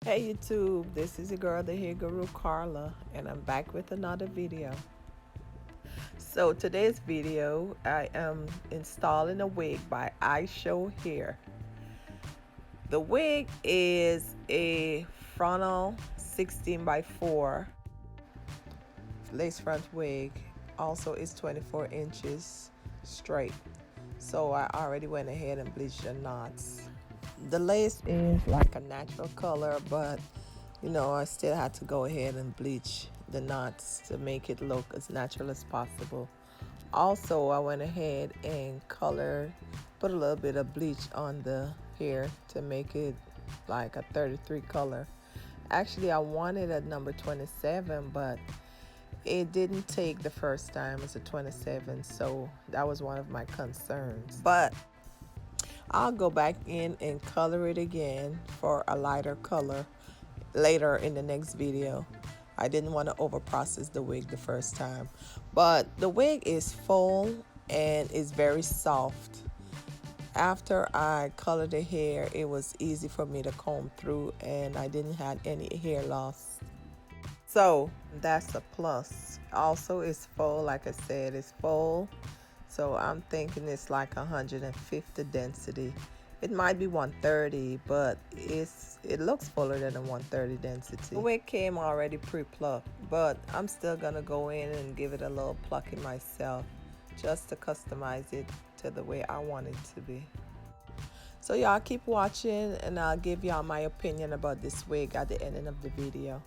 Hey YouTube, this is your girl, the hair guru Carla, and I'm back with another video. So today's video, I am installing a wig by Ishow hair. The wig is a frontal 16 by 4 lace front wig. Also, it's 24 inches straight. So I already went ahead and bleached the knots. The lace is like a natural color, but I still had to go ahead and bleach the knots to make it look as natural as possible. Also, I went ahead and put a little bit of bleach on the hair to make it like a 33 color. Actually, I wanted a number 27, but it didn't take the first time as a 27, so that was one of my concerns. But I'll go back in and color it again for a lighter color later in the next video. I didn't want to over process the wig the first time, but the wig is full and is very soft. After I colored the hair, it was easy for me to comb through and I didn't have any hair loss. So that's a plus. Also, it's full, like I said, it's full. So I'm thinking it's like 150 density. It might be 130, but it looks fuller than a 130 density. The wig came already pre-plucked, but I'm still gonna go in and give it a little plucking myself just to customize it to the way I want it to be. So y'all keep watching and I'll give y'all my opinion about this wig at the end of the video.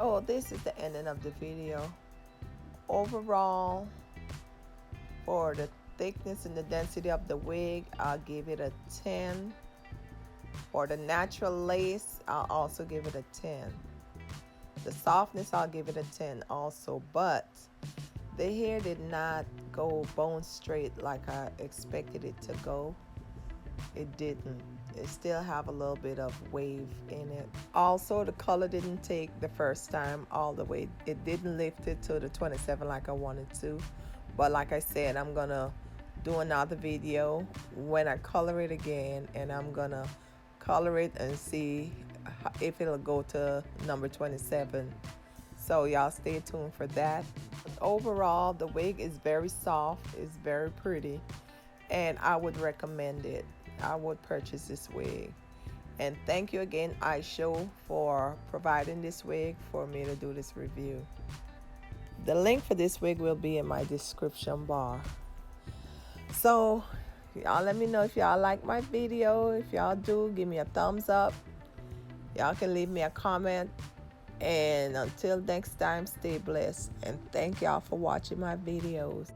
Oh, this is the ending of the video. Overall, for the thickness and the density of the wig, I'll give it a 10. For the natural lace, I'll also give it a 10. The softness, I'll give it a 10 also, but the hair did not go bone straight like I expected it to go. It didn't. It still have a little bit of wave in it. Also, the color didn't take the first time all the way. It didn't lift it to the 27 like I wanted to. But like I said, I'm gonna do another video when I color it again, and I'm gonna color it and see if it'll go to number 27. So y'all stay tuned for that. Overall, the wig is very soft, it's very pretty, and I would recommend it. I would purchase this wig. And thank you again, Ishow, for providing this wig for me to do this review. The link for this wig will be in my description bar. So y'all let me know if y'all like my video. If y'all do, give me a thumbs up. Y'all can leave me a comment. And until next time, stay blessed. And thank y'all for watching my videos.